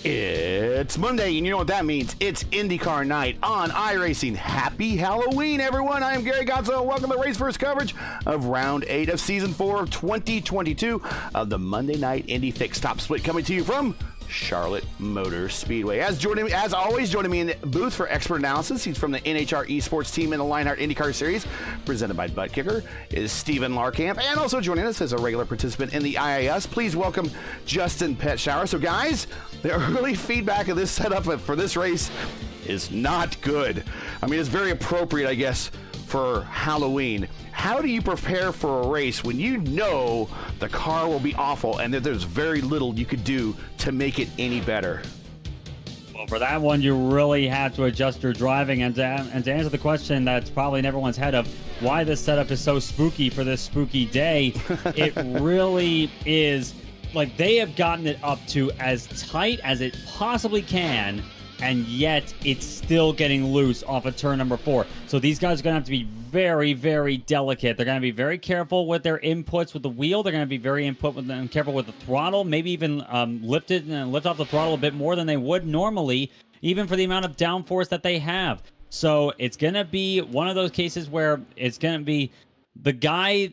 It's Monday, and you know what that means. It's IndyCar night on iRacing. Happy Halloween, everyone. I am Gary Gonzo. Welcome to Race First coverage of Round 8 of Season 4 of 2022 of the Monday Night Indy Fix Top Split, coming to you from Charlotte Motor Speedway. As always, joining me in the booth for expert analysis, he's from the NHR Esports team in the Lionheart IndyCar Series, presented by Butt Kicker, is Steven Larkamp, and also joining us as a regular participant in the IAS. Please welcome Justin Petschauer. So, guys, the early feedback of this setup for this race is not good. I mean, it's very appropriate, I guess, for Halloween. How do you prepare for a race when you know the car will be awful and that there's very little you could do to make it any better? Well, for that one, you really have to adjust your driving. And to answer the question that's probably in everyone's head of why this setup is so spooky for this spooky day, it really is. Like, they have gotten it up to as tight as it possibly can, and yet it's still getting loose off of turn number 4. So these guys are going to have to be very, very delicate. They're going to be very careful with their inputs with the wheel. They're going to be very careful with the throttle, maybe even lift off the throttle a bit more than they would normally, even for the amount of downforce that they have. So it's going to be one of those cases where it's going to be the guys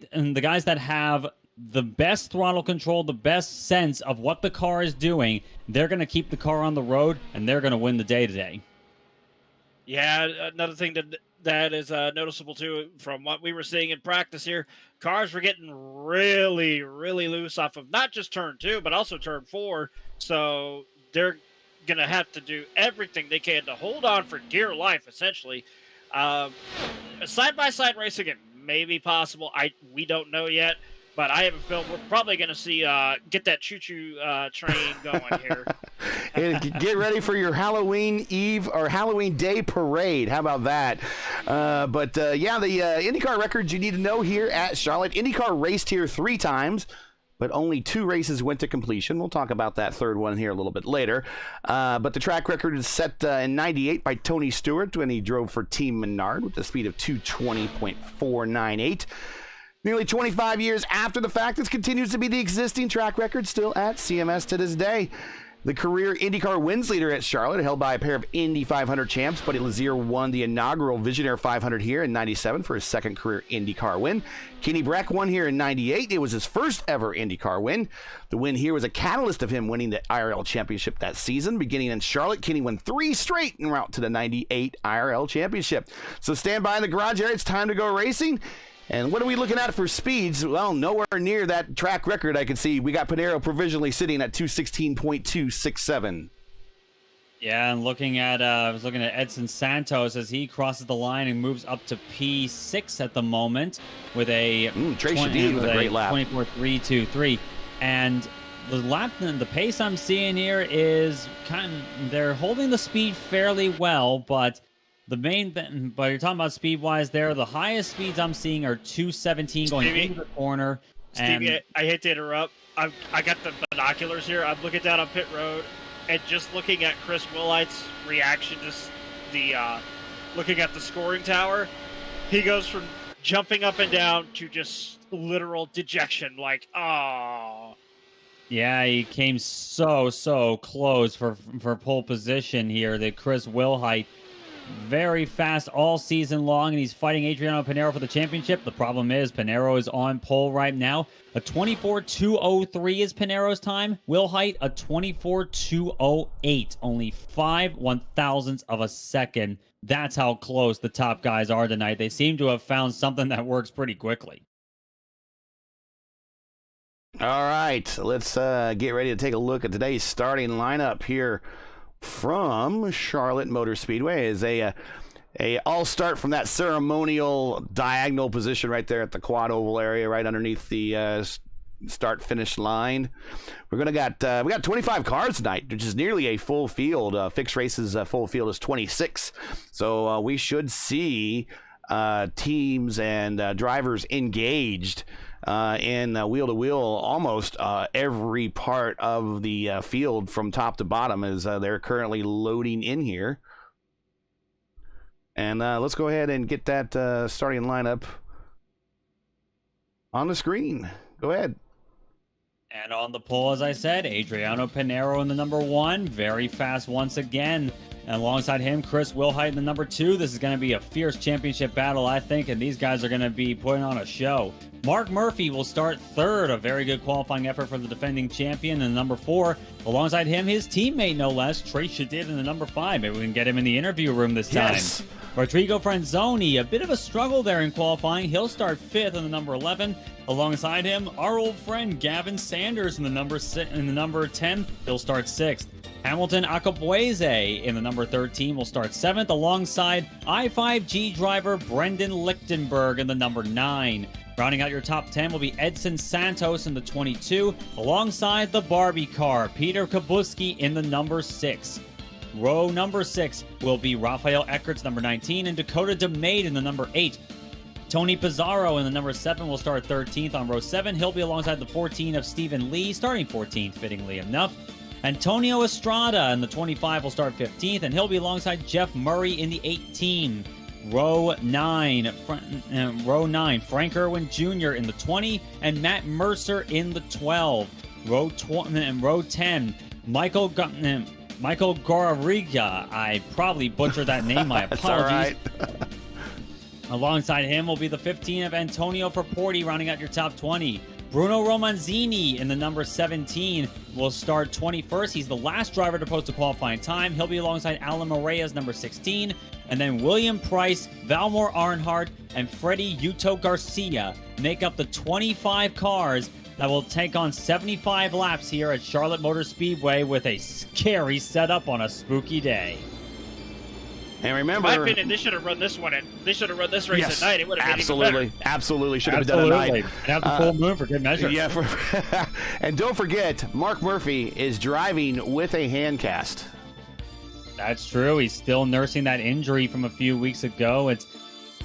that have the best throttle control, the best sense of what the car is doing, they're going to keep the car on the road, and they're going to win the day today. Yeah, another thing that is noticeable, too, from what we were seeing in practice here, cars were getting really, really loose off of not just turn 2, but also turn 4. So they're going to have to do everything they can to hold on for dear life, essentially. Side-by-side racing, it may be possible. We don't know yet. But I have a feeling we're probably going to see get that choo-choo train going here. Get ready for your Halloween Eve or Halloween Day parade. How about that? The IndyCar records you need to know here at Charlotte. IndyCar raced here 3 times, but only 2 races went to completion. We'll talk about that third one here a little bit later. But the track record is set in 98 by Tony Stewart when he drove for Team Menard with a speed of 220.498. Nearly 25 years after the fact, this continues to be the existing track record still at CMS to this day. The career IndyCar wins leader at Charlotte, held by a pair of Indy 500 champs. Buddy Lazier won the inaugural Visionaire 500 here in 97 for his second career IndyCar win. Kenny Breck won here in 98. It was his first ever IndyCar win. The win here was a catalyst of him winning the IRL championship that season. Beginning in Charlotte, Kenny won 3 straight en route to the 98 IRL championship. So stand by in the garage area. It's time to go racing. And what are we looking at for speeds? Well, nowhere near that track record I can see. We got Pinero provisionally sitting at 216.267. Yeah, and I was looking at Edson Santos as he crosses the line and moves up to P6 at the moment with a Trey Shadid with a great lap. 24.323. And the pace I'm seeing here is they're holding the speed fairly well, but but you're talking about speed-wise there, the highest speeds I'm seeing are 217 going into the corner. Stevie, I hate to interrupt. I got the binoculars here. I'm looking down on pit road and just looking at Chris Wilhite's reaction, just looking at the scoring tower. He goes from jumping up and down to just literal dejection, like, oh. Yeah, he came so close for pole position here, that Chris Wilhite. Very fast all season long, and he's fighting Adriano Pinero for the championship. The problem is Pinero is on pole right now. A 24.203 is Pinero's time. Wilhite, a 24.208. Only 5/1000ths of a second. That's how close the top guys are tonight. They seem to have found something that works pretty quickly. All right, let's get ready to take a look at today's starting lineup here from Charlotte Motor Speedway. Is a all start from that ceremonial diagonal position right there at the quad oval area, right underneath the start finish line. We got 25 cars tonight, which is nearly a full field. Fixed races full field is 26, so we should see teams and drivers engaged in wheel-to-wheel almost every part of the field from top to bottom as they're currently loading in here. And let's go ahead and get that starting lineup on the screen. Go ahead. And on the pole, as I said, Adriano Pinero in the number 1. Very fast once again. And alongside him, Chris Wilhite in the number 2. This is going to be a fierce championship battle, I think, and these guys are going to be putting on a show. Mark Murphy will start 3rd, a very good qualifying effort for the defending champion in the number 4. Alongside him, his teammate, no less, Trace Shadid in the number 5. Maybe we can get him in the interview room this time. Yes. Rodrigo Franzoni, a bit of a struggle there in qualifying. He'll start 5th in the number 11. Alongside him, our old friend Gavin Sanders in the number 10. He'll start 6th. Hamilton Akabueze in the number 13 will start 7th, alongside I5G driver Brendan Lichtenberg in the number 9. Rounding out your top 10 will be Edson Santos in the 22, alongside the Barbie car, Peter Kubuski in the number 6. Row number 6 will be Rafael Eckert's number 19 and Dakota DeMade in the number 8. Tony Pizarro in the number 7 will start 13th on row 7. He'll be alongside the 14 of Stephen Lee, starting 14th, fittingly enough. Antonio Estrada in the 25 will start 15th, and he'll be alongside Jeff Murray in the 18. Row 9, Frank Irwin Jr. in the 20, and Matt Mercer in the 12. Row 10, Michael Gorariga. I probably butchered that name. My apologies. That's all right. Alongside him will be the 15 of Antonio Fraporti, rounding out your top 20. Bruno Romanzini in the number 17 will start 21st. He's the last driver to post a qualifying time. He'll be alongside Alan Morea's number 16. And then William Price, Valmore Arnhart, and Freddie Yuto Garcia make up the 25 cars that will take on 75 laps here at Charlotte Motor Speedway with a scary setup on a spooky day. And remember, in my opinion, they should have run this one. They should have run this race at night. It would have been even better. Absolutely should have been done at night. Have the full moon for good measure. Yeah, and don't forget, Mark Murphy is driving with a hand cast. That's true. He's still nursing that injury from a few weeks ago. It's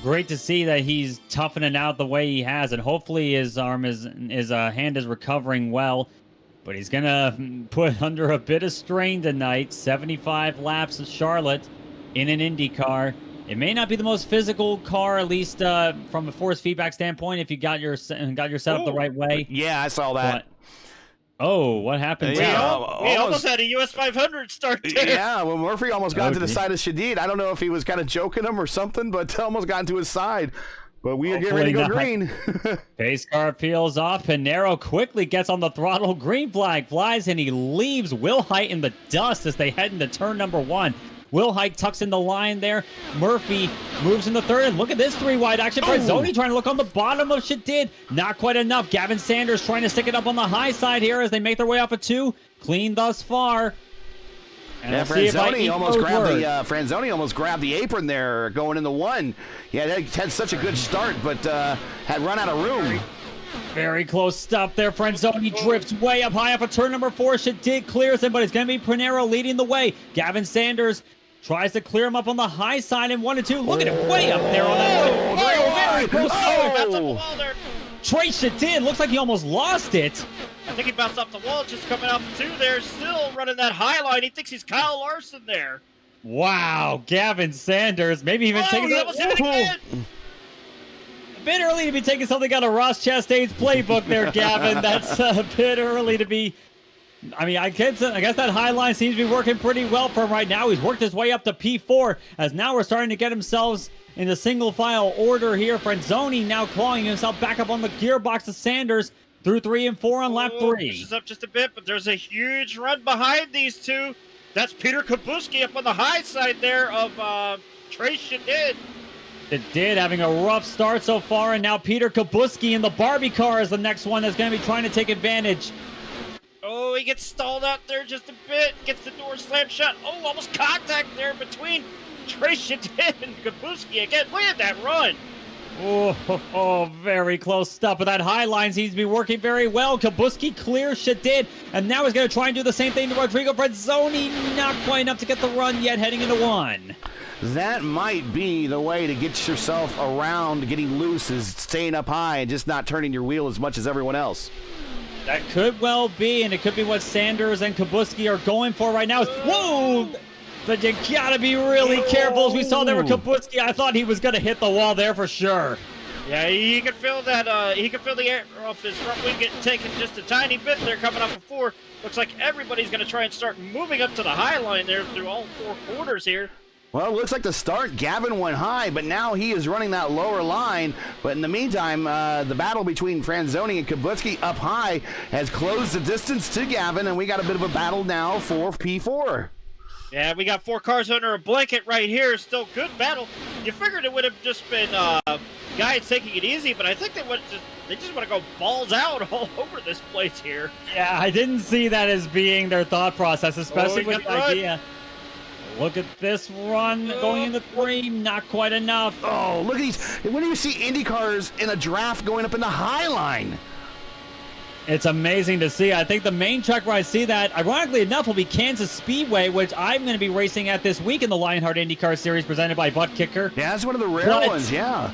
great to see that he's toughening out the way he has, and hopefully his hand is recovering well. But he's gonna put under a bit of strain tonight. 75 laps of Charlotte in an Indy car. It may not be the most physical car, at least from a force feedback standpoint, if you got your setup the right way. Yeah, I saw that. What happened? We almost had a US 500 start there. Yeah, well, Murphy almost got to the side of Shadid. I don't know if he was kind of joking him or something, but almost got into his side. But we are getting ready to go green. Pace car peels off. Pinero quickly gets on the throttle. Green flag flies, and he leaves Wilhite in the dust as they head into turn number 1. Wilhite tucks in the line there. Murphy moves in the 3rd, and look at this 3-wide action. Franzoni trying to look on the bottom of Shadid. Not quite enough. Gavin Sanders trying to stick it up on the high side here as they make their way off a 2. Clean thus far. And Franzoni almost grabbed the apron there going in the 1. Yeah, they had such a good start, but had run out of room. Very close stop there. Franzoni drifts way up high off of turn number 4. Shadid clears him, but it's going to be Pinero leading the way. Gavin Sanders tries to clear him up on the high side in 1 and 2. Look at him way up there on that. Very close. That's up the wall there. Trace Shadid looks like he almost lost it. I think he bounced off the wall, just coming off the 2 there, still running that high line. He thinks he's Kyle Larson there. Wow, Gavin Sanders. Maybe even taking that was him again. A bit early to be taking something out of Ross Chastain's playbook there, Gavin. That's a bit early to be. I mean, I guess that high line seems to be working pretty well for him right now. He's worked his way up to P4, as now we're starting to get themselves in the single file order here. Franzoni now clawing himself back up on the gearbox of Sanders through 3 and 4 on lap 3. Pushes up just a bit, but there's a huge run behind these two. That's Peter Kubuski up on the high side there of Trace Shadid. Shadid having a rough start so far, and now Peter Kubuski in the Barbie car is the next one that's going to be trying to take advantage. Oh, he gets stalled out there just a bit. Gets the door slammed shut. Oh, almost contact there between Trace Shadid and Kubuski again. Look at that run. Oh, very close stuff. But that high line seems to be working very well. Kubuski clears Shadid, and now he's going to try and do the same thing to Rodrigo Franzoni. Not quite enough to get the run yet, heading into 1. That might be the way to get yourself around getting loose, is staying up high and just not turning your wheel as much as everyone else. That could well be, and it could be what Sanders and Kubuski are going for right now. Whoa! But you gotta be really careful. As we saw there with Kubuski, I thought he was gonna hit the wall there for sure. Yeah, he can feel that. He can feel the air off his front wing getting taken just a tiny bit there, coming off of 4. Looks like everybody's going to try and start moving up to the high line there through all 4 quarters here. Well, it looks like to start, Gavin went high, but now he is running that lower line. But in the meantime, the battle between Franzoni and Kubutsky up high has closed the distance to Gavin, and we got a bit of a battle now for P4. Yeah, we got 4 cars under a blanket right here. Still good battle. You figured it would have just been guys taking it easy, but I think they just want to go balls out all over this place here. Yeah, I didn't see that as being their thought process, especially with the idea. Look at this run going into 3, not quite enough. Oh, look at these. When do you see Indy cars in a draft going up in the high line? It's amazing to see. I think the main track where I see that, ironically enough, will be Kansas Speedway, which I'm going to be racing at this week in the Lionheart IndyCar Series presented by Butt Kicker. Yeah, that's one of the rare ones, yeah.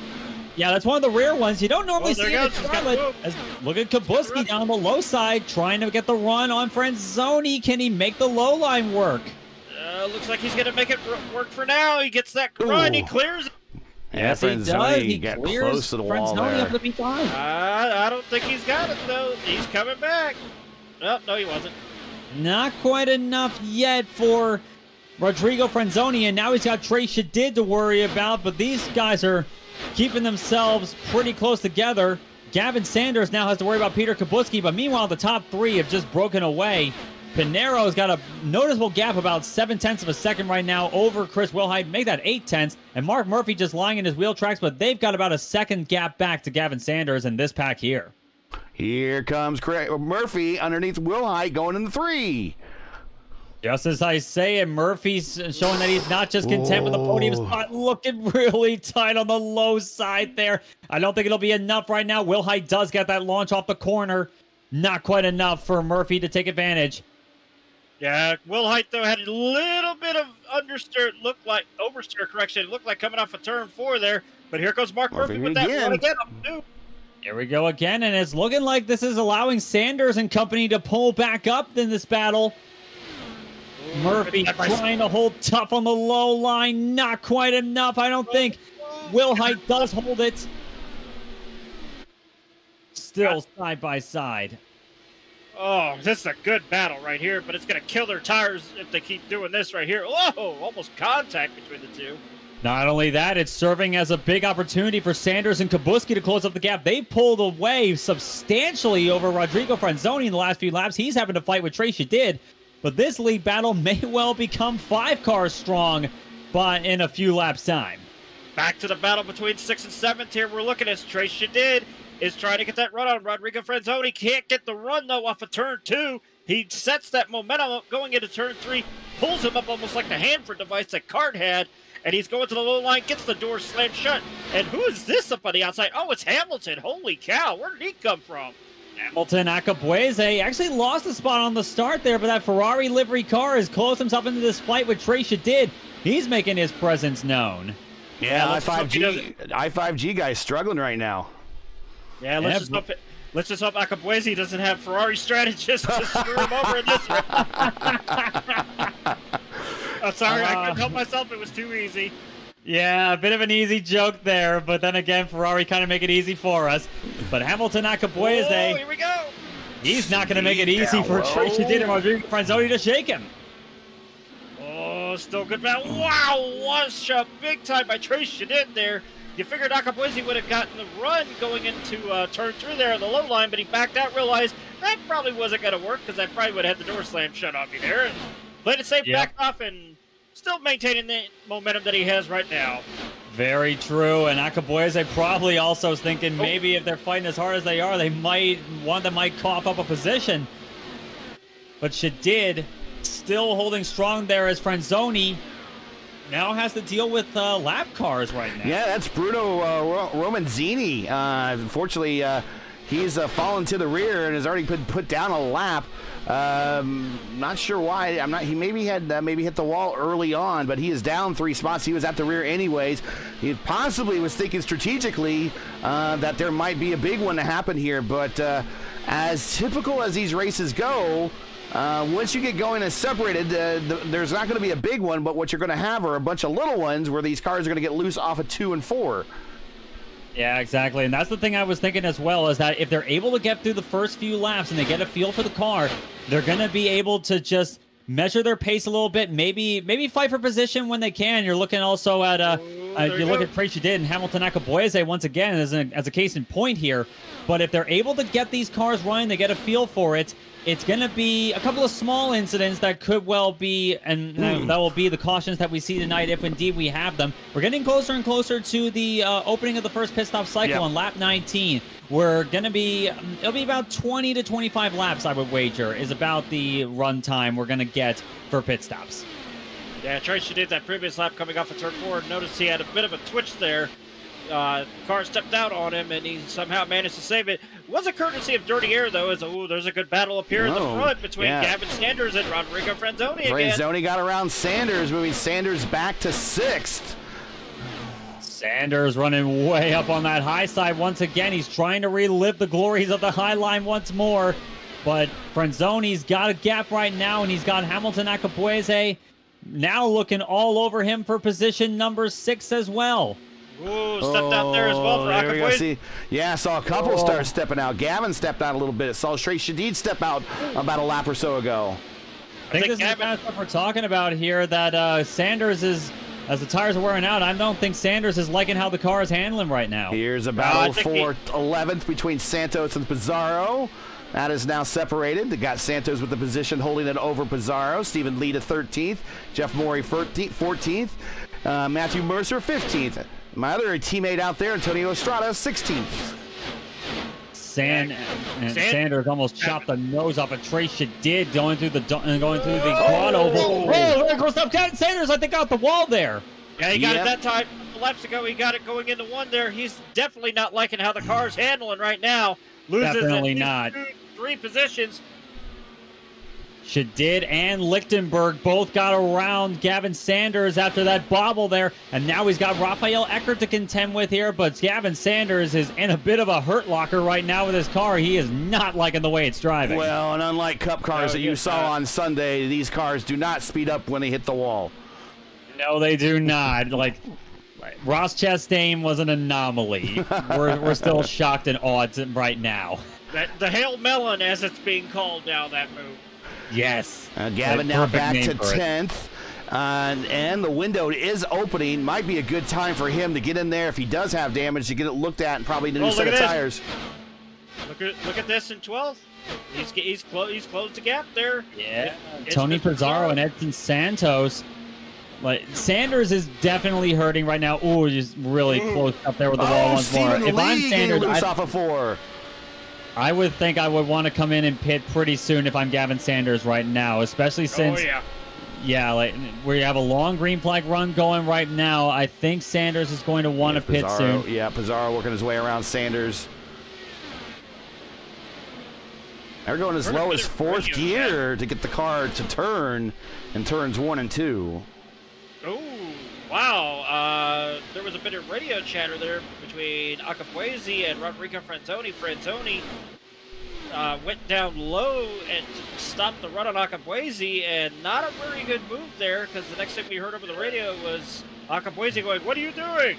Yeah, that's one of the rare ones. You don't normally see it in goes. Charlotte. Look at Kubutsky down on the low side, trying to get the run on Franzoni. Can he make the low line work? Looks like he's going to make it work for now. He gets that run. He clears it. Yes, he does. He got close to the wall there. Up to P5. I don't think he's got it, though. He's coming back. Oh, no, he wasn't. Not quite enough yet for Rodrigo Franzoni, and now he's got Trey Shadid to worry about, but these guys are keeping themselves pretty close together. Gavin Sanders now has to worry about Peter Kubutsky, but meanwhile, the top 3 have just broken away. Pinero's got a noticeable gap, about 0.7 of a second right now, over Chris Wilhite. Make that 0.8. And Mark Murphy just lying in his wheel tracks, but they've got about a second gap back to Gavin Sanders in this pack here. Here comes Murphy underneath Wilhite going in the 3. Just as I say it, Murphy's showing that he's not just content with the podium spot, looking really tight on the low side there. I don't think it'll be enough right now. Wilhite does get that launch off the corner. Not quite enough for Murphy to take advantage. Yeah, Wilhite, though, had a little bit of oversteer correction. It looked like coming off of turn 4 there. But here goes Mark Murphy with that one again. Here we go again, and it's looking like this is allowing Sanders and company to pull back up in this battle. Murphy trying to hold tough on the low line. Not quite enough, I don't think. Wilhite does hold it. Still side by side. Oh, this is a good battle right here, but it's going to kill their tires if they keep doing this right here. Whoa, almost contact between the 2. Not only that, it's serving as a big opportunity for Sanders and Kubutsky to close up the gap. They pulled away substantially over Rodrigo Franzoni in the last few laps. He's having to fight with Trey Shadid, but this lead battle may well become 5 cars strong but in a few laps' time. Back to the battle between 6th and 7th here. We're looking at Trey Shadid is trying to get that run on Rodrigo Franzoni. Can't get the run, though, off of turn 2. He sets that momentum up going into turn 3, pulls him up almost like the Hanford device that Card had, and he's going to the low line, gets the door slammed shut. And who is this up on the outside? Oh, it's Hamilton. Holy cow, where did he come from? Hamilton Akabueze actually lost a spot on the start there, but that Ferrari livery car has closed himself into this fight with Trey Shadid. He's making his presence known. Yeah, I5G guy's struggling right now. Yeah, let's just hope Akabueze doesn't have Ferrari strategists to screw him over in this one. Oh, sorry, I couldn't help myself. It was too easy. Yeah, a bit of an easy joke there, but then again, Ferrari kind of make it easy for us. But Hamilton Akabueze, here we go. He's not going to make it easy for Trey Shadid and Rodrigo Franzoni to shake him. Oh, still good battle. Wow, one shot big time by Trey Shadid there. You figured Akabueze would have gotten the run going into turn 3 there on the low line, but he backed out, realized that probably wasn't going to work because I probably would have had the door slammed shut on me there. And played it safe, backed off, and still maintaining the momentum that he has right now. Very true, and Akabueze probably also is thinking maybe if they're fighting as hard as they are, one that might cough up a position. But Shadid still holding strong there as Franzoni now has to deal with lap cars right now. Yeah, that's Bruno Romanzini. Unfortunately, he's fallen to the rear and has already been put down a lap. Not sure why. He maybe had hit the wall early on, but he is down 3 spots. He was at the rear anyways. He possibly was thinking strategically that there might be a big one to happen here, but as typical as these races go, once you get going and separated, there's not going to be a big one, but what you're going to have are a bunch of little ones where these cars are going to get loose off of 2 and 4. Yeah, exactly. And that's the thing I was thinking as well, is that if they're able to get through the first few laps and they get a feel for the car, they're going to be able to just measure their pace a little bit, maybe fight for position when they can. You're looking also at you look at Trace did and Hamilton Akabueze once again as a case in point here. But if they're able to get these cars running, they get a feel for it. It's going to be a couple of small incidents that could well be, and that will be the cautions that we see tonight if indeed we have them. We're getting closer and closer to the opening of the first pit stop cycle on lap 19. We're going to be, it'll be about 20 to 25 laps, I would wager, is about the run time we're going to get for pit stops. Yeah, Tracy did that previous lap coming off of turn 4. Noticed he had a bit of a twitch there. Car stepped out on him, and he somehow managed to save it. Was a courtesy of Dirty Air, though, as there's a good battle up here in the front between Gavin Sanders and Rodrigo Franzoni again. Franzoni got around Sanders, moving Sanders back to 6th. Sanders running way up on that high side once again. He's trying to relive the glories of the high line once more. But Franzoni's got a gap right now, and he's got Hamilton Akabueze now looking all over him for position number 6 as well. Ooh, stepped out there as well for Akabueze. Yeah, saw a couple start stepping out. Gavin stepped out a little bit. Saw Trey Shadid step out about a lap or so ago. I think this is the kind of stuff we're talking about here, that Sanders is, as the tires are wearing out, I don't think Sanders is liking how the car is handling right now. Here's a battle for 11th between Santos and Pizarro. That is now separated. They got Santos with the position holding it over Pizarro. Stephen Lee to 13th. Jeff Morey 14th. Matthew Mercer 15th. My other teammate out there, Antonio Estrada, 16th. Sanders almost chopped the nose off of Trey Shadid going through the quad oval. Very close stuff. Sanders, I think, out the wall there. Yeah, he got it that time. Laps ago, he got it going into 1 there. He's definitely not liking how the car's handling right now. Loses definitely not. 3 positions. Shadid and Lichtenberg both got around Gavin Sanders after that bobble there, and now he's got Rafael Eckert to contend with here, but Gavin Sanders is in a bit of a hurt locker right now with his car. He is not liking the way it's driving. Well, and unlike Cup cars that you saw on Sunday, these cars do not speed up when they hit the wall. No, they do not. Like, Ross Chastain was an anomaly. We're still shocked and awed right now. The Hail Melon, as it's being called now, that move. Yes. Gavin now back to 10th. And the window is opening. Might be a good time for him to get in there if he does have damage to get it looked at and probably a new set of tires. Look at this in 12th. He's closed the gap there. Yeah. Tony Pizarro and Edson Santos. Like, Sanders is definitely hurting right now. Ooh, he's really close up there with the wall once more. If I'm Sanders, off of 4. I would think I would want to come in and pit pretty soon if I'm Gavin Sanders right now, especially since, like we have a long green flag run going right now. I think Sanders is going to want to pit soon. Yeah, Pizarro working his way around Sanders. They're going as low as 4th gear to get the car to turn in turns 1 and 2. Oh, wow. There was a bit of radio chatter there between Akabueze and Rodrigo Franzoni. Franzoni went down low and stopped the run on Akabueze, and not a very good move there, because the next thing we heard over the radio was Akabueze going, "What are you doing?"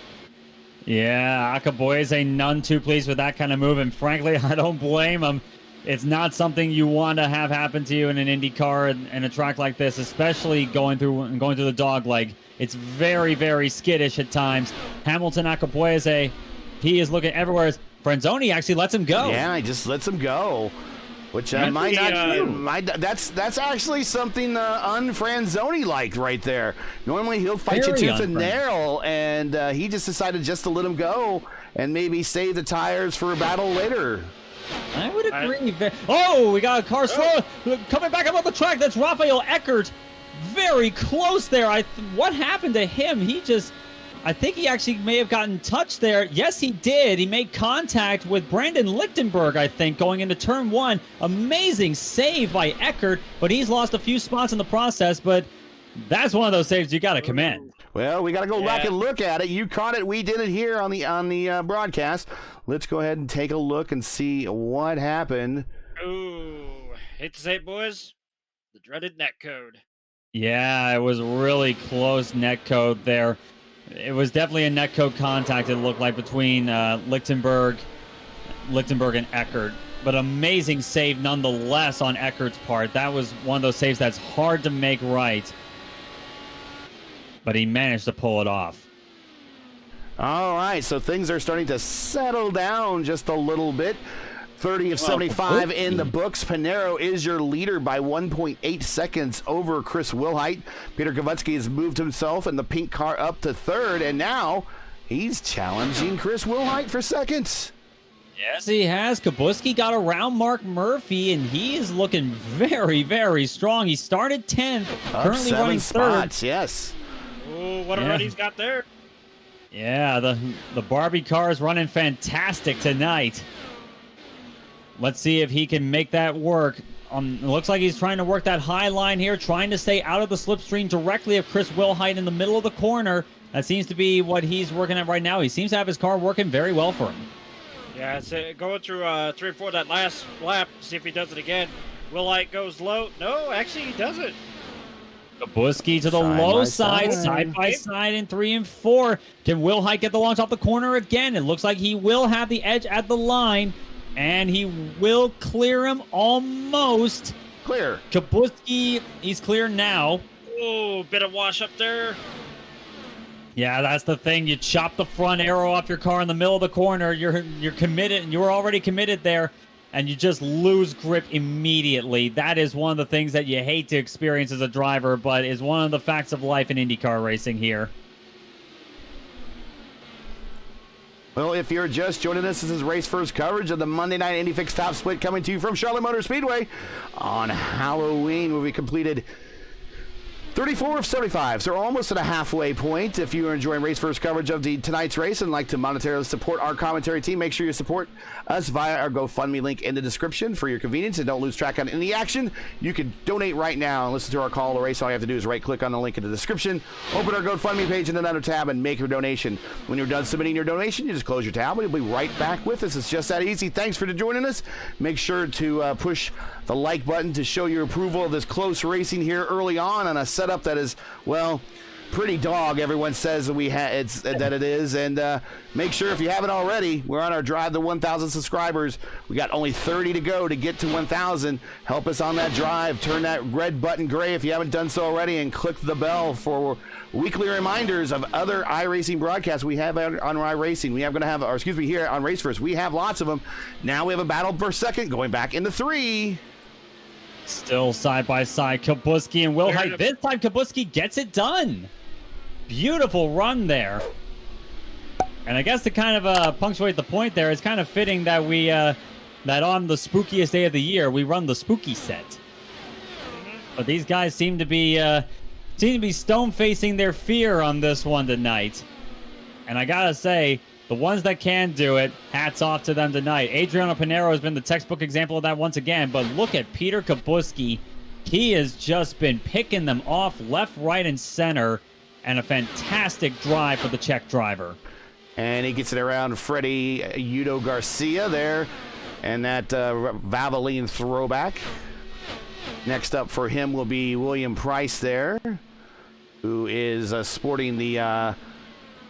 Yeah, Akabueze none too pleased with that kind of move, and frankly, I don't blame him. It's not something you want to have happen to you in an Indy car and a track like this, especially going through the dog leg. It's very, very skittish at times. Hamilton Akabueze, he is looking everywhere. Franzoni actually lets him go. Yeah, he just lets him go, which might not. That's actually something un-Franzoni-like right there. Normally he'll fight you tooth and nail, and he just decided just to let him go and maybe save the tires for a battle later. I would agree. We got a car slow coming back up on the track. That's Rafael Eckert. Very close there. What happened to him? I think he actually may have gotten touched there. Yes, he did. He made contact with Brandon Lichtenberg, I think, going into turn 1. Amazing save by Eckert, but he's lost a few spots in the process, but that's one of those saves you got to commend. Well, we got to go back and look at it. You caught it. We did it here on the broadcast. Let's go ahead and take a look and see what happened. Ooh, hate to say it, boys. The dreaded net code. Yeah, it was really close net code there. It was definitely a netcode contact, it looked like, between Lichtenberg and Eckert. But amazing save nonetheless on Eckert's part. That was one of those saves that's hard to make right. But he managed to pull it off. All right, so things are starting to settle down just a little bit. 30 of 75 in the books. Pinero is your leader by 1.8 seconds over Chris Wilhite. Peter Kavetsky has moved himself in the pink car up to third, and now he's challenging Chris Wilhite for seconds. Yes, he has. Kubuski got around Mark Murphy, and he is looking very, very strong. He started 10th, currently running spots, third. Yes. Oh, what a run he's got there. Yeah, the Barbie car is running fantastic tonight. Let's see if he can make that work. It looks like he's trying to work that high line here, trying to stay out of the slipstream directly of Chris Wilhite in the middle of the corner. That seems to be what he's working at right now. He seems to have his car working very well for him. Yeah, it's going through 3 and 4 that last lap. See if he does it again. Wilhite goes low. No, actually he doesn't. Kubuski to the low side by side in 3 and 4. Can Wilhite get the launch off the corner again? It looks like he will have the edge at the line. And he will clear him almost. Clear. Kubuski, he's clear now. Oh, bit of wash up there. Yeah, that's the thing. You chop the front arrow off your car in the middle of the corner. You're committed, and you were already committed there, and you just lose grip immediately. That is one of the things that you hate to experience as a driver, but is one of the facts of life in IndyCar racing here. Well, if you're just joining us, this is Race First coverage of the Monday Night Indy Fix Top Split coming to you from Charlotte Motor Speedway on Halloween, where we completed 34 of 75, so we're almost at a halfway point. If you are enjoying Race First coverage of tonight's race and like to monetarily support our commentary team, make sure you support us via our GoFundMe link in the description for your convenience, and don't lose track on any action. You can donate right now and listen to our call to race. All you have to do is right-click on the link in the description, open our GoFundMe page in another tab, and make your donation. When you're done submitting your donation, you just close your tab, and you'll be right back with us. It's just that easy. Thanks for joining us. Make sure to push the like button to show your approval of this close racing here early on a setup that is, well, pretty dog. Everyone says that it is, and make sure if you haven't already, we're on our drive to 1,000 subscribers. We got only 30 to go to get to 1,000. Help us on that drive. Turn that red button gray if you haven't done so already, and click the bell for weekly reminders of other iRacing broadcasts we have on iRacing. Here on Race First, we have lots of them. Now we have a battle for second, going back into 3. Still side by side, Kubuski and Wilhite. This time Kubuski gets it done. Beautiful run there. And I guess to kind of punctuate the point there, it's kind of fitting that we that on the spookiest day of the year, we run the spooky set. But these guys seem to be stone facing their fear on this one tonight. And I gotta say, the ones that can do it, hats off to them tonight. Adriano Pinero has been the textbook example of that once again, but look at Peter Kubuski. He has just been picking them off left, right, and center, and a fantastic drive for the Czech driver. And he gets it around Freddie Udo Garcia there, and that Valvoline throwback. Next up for him will be William Price there, who is sporting the...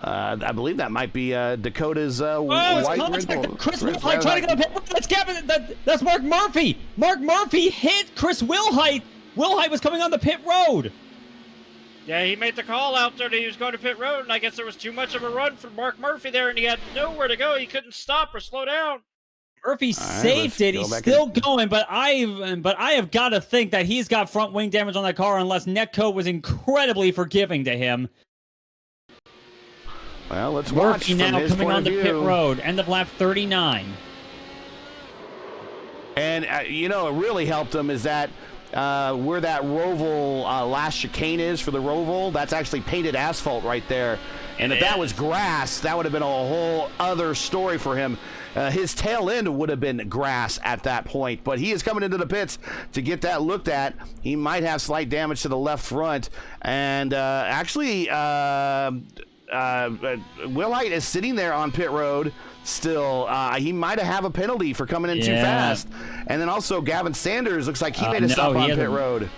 I believe that might be Dakota's white Red Chris Wilhite trying to get a pit. That's Kevin. That's Mark Murphy. Mark Murphy hit Chris Wilhite. Wilhite was coming on the pit road. Yeah, he made the call out there that he was going to pit road, and I guess there was too much of a run for Mark Murphy there, and he had nowhere to go. He couldn't stop or slow down. Murphy saved it. He's still going, but I have got to think that he's got front wing damage on that car unless Netco was incredibly forgiving to him. Well, let's watch Murphy now coming on the pit road. End of lap 39. And, it really helped him is that where that Roval last chicane is for the Roval, that's actually painted asphalt right there. And if that was grass, that would have been a whole other story for him. His tail end would have been grass at that point, but he is coming into the pits to get that looked at. He might have slight damage to the left front. And Wilhite is sitting there on pit road still. He might have a penalty for coming in too fast. And then also Gavin Sanders looks like he made a stop on pit road.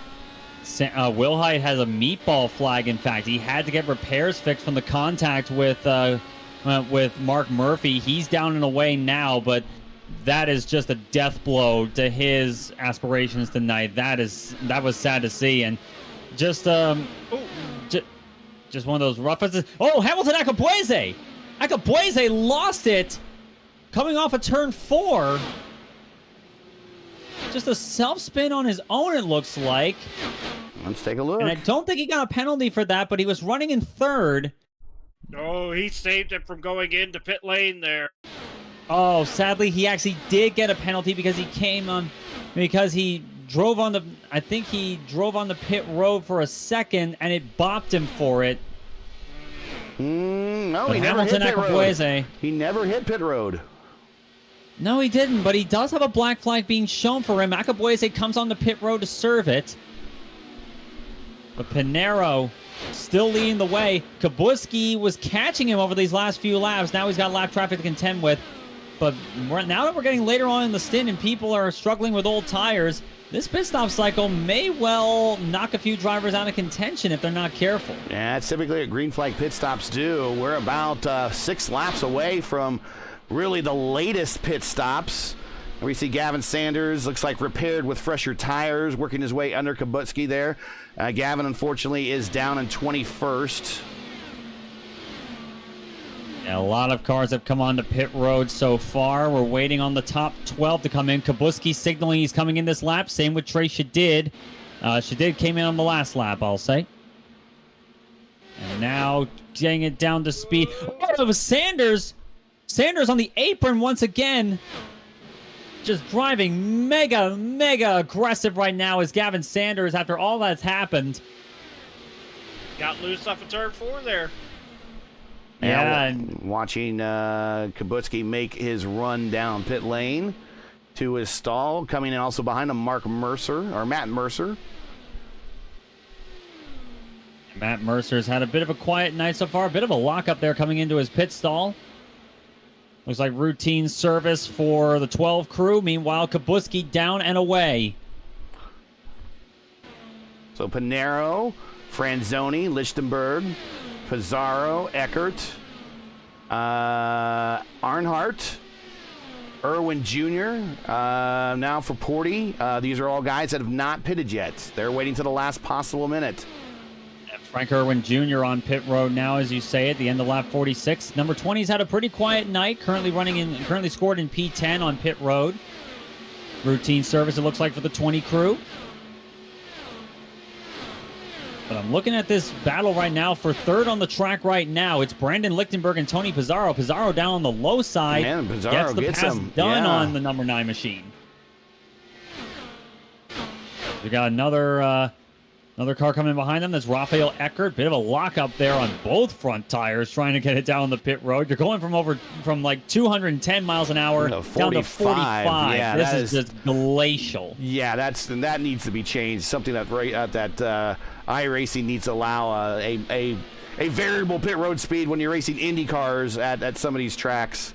Wilhite has a meatball flag. In fact, he had to get repairs fixed from the contact with Mark Murphy. He's down and away now, but that is just a death blow to his aspirations tonight. That was sad to see, and just one of those roughes. Oh, Hamilton Akabueze lost it coming off of turn 4. Just a self-spin on his own, it looks like. Let's take a look. And I don't think he got a penalty for that, but he was running in 3rd. Oh, he saved it from going into pit lane there. Oh, sadly, he actually did get a penalty because he drove on the, I think he drove on the pit road for a second, and it bopped him for it. No, but he never hit pit road. He never hit pit road. No, he didn't, but he does have a black flag being shown for him. Akabueze comes on the pit road to serve it. But Pinero still leading the way. Kubuski was catching him over these last few laps. Now he's got lap traffic to contend with. But now that we're getting later on in the stint and people are struggling with old tires, this pit stop cycle may well knock a few drivers out of contention if they're not careful. Yeah, that's typically what green flag pit stops do. We're about 6 laps away from really the latest pit stops. We see Gavin Sanders, looks like repaired with fresher tires, working his way under Kubutsky there. Gavin, unfortunately, is down in 21st. A lot of cars have come onto pit road so far. We're waiting on the top 12 to come in. Kubutsky signaling he's coming in this lap. Same with Trey Shadid. Shadid came in on the last lap, I'll say. And now getting it down to speed. Oh, it was Sanders. Sanders on the apron once again. Just driving mega aggressive right now is Gavin Sanders after all that's happened. Got loose off of turn 4 there. Yeah, watching Kubutsky make his run down pit lane to his stall. Coming in also behind him, Matt Mercer. Matt Mercer's had a bit of a quiet night so far. A bit of a lockup there coming into his pit stall. Looks like routine service for the 12 crew. Meanwhile, Kubutsky down and away. So Pinero, Franzoni, Lichtenberg, Pizarro, Eckert, Arnhart, Irwin Jr., now for Porty. These are all guys that have not pitted yet. They're waiting to the last possible minute. Frank Irwin Jr. on pit road now, as you say, at the end of lap 46. Number 20's had a pretty quiet night, currently scored in P10 on pit road. Routine service, it looks like, for the 20 crew. But I'm looking at this battle right now for 3rd on the track right now. It's Brandon Lichtenberg and Tony Pizarro. Pizarro down on the low side. Man, Pizarro gets the pass him done on the number 9 machine. We got another car coming behind them. That's Rafael Eckert. Bit of a lockup there on both front tires, trying to get it down the pit road. You're going from like 200 miles an hour down to 45. Yeah, this is just glacial. Yeah, that needs to be changed. Something that iRacing needs to allow a variable pit road speed when you're racing Indy cars at some of these tracks.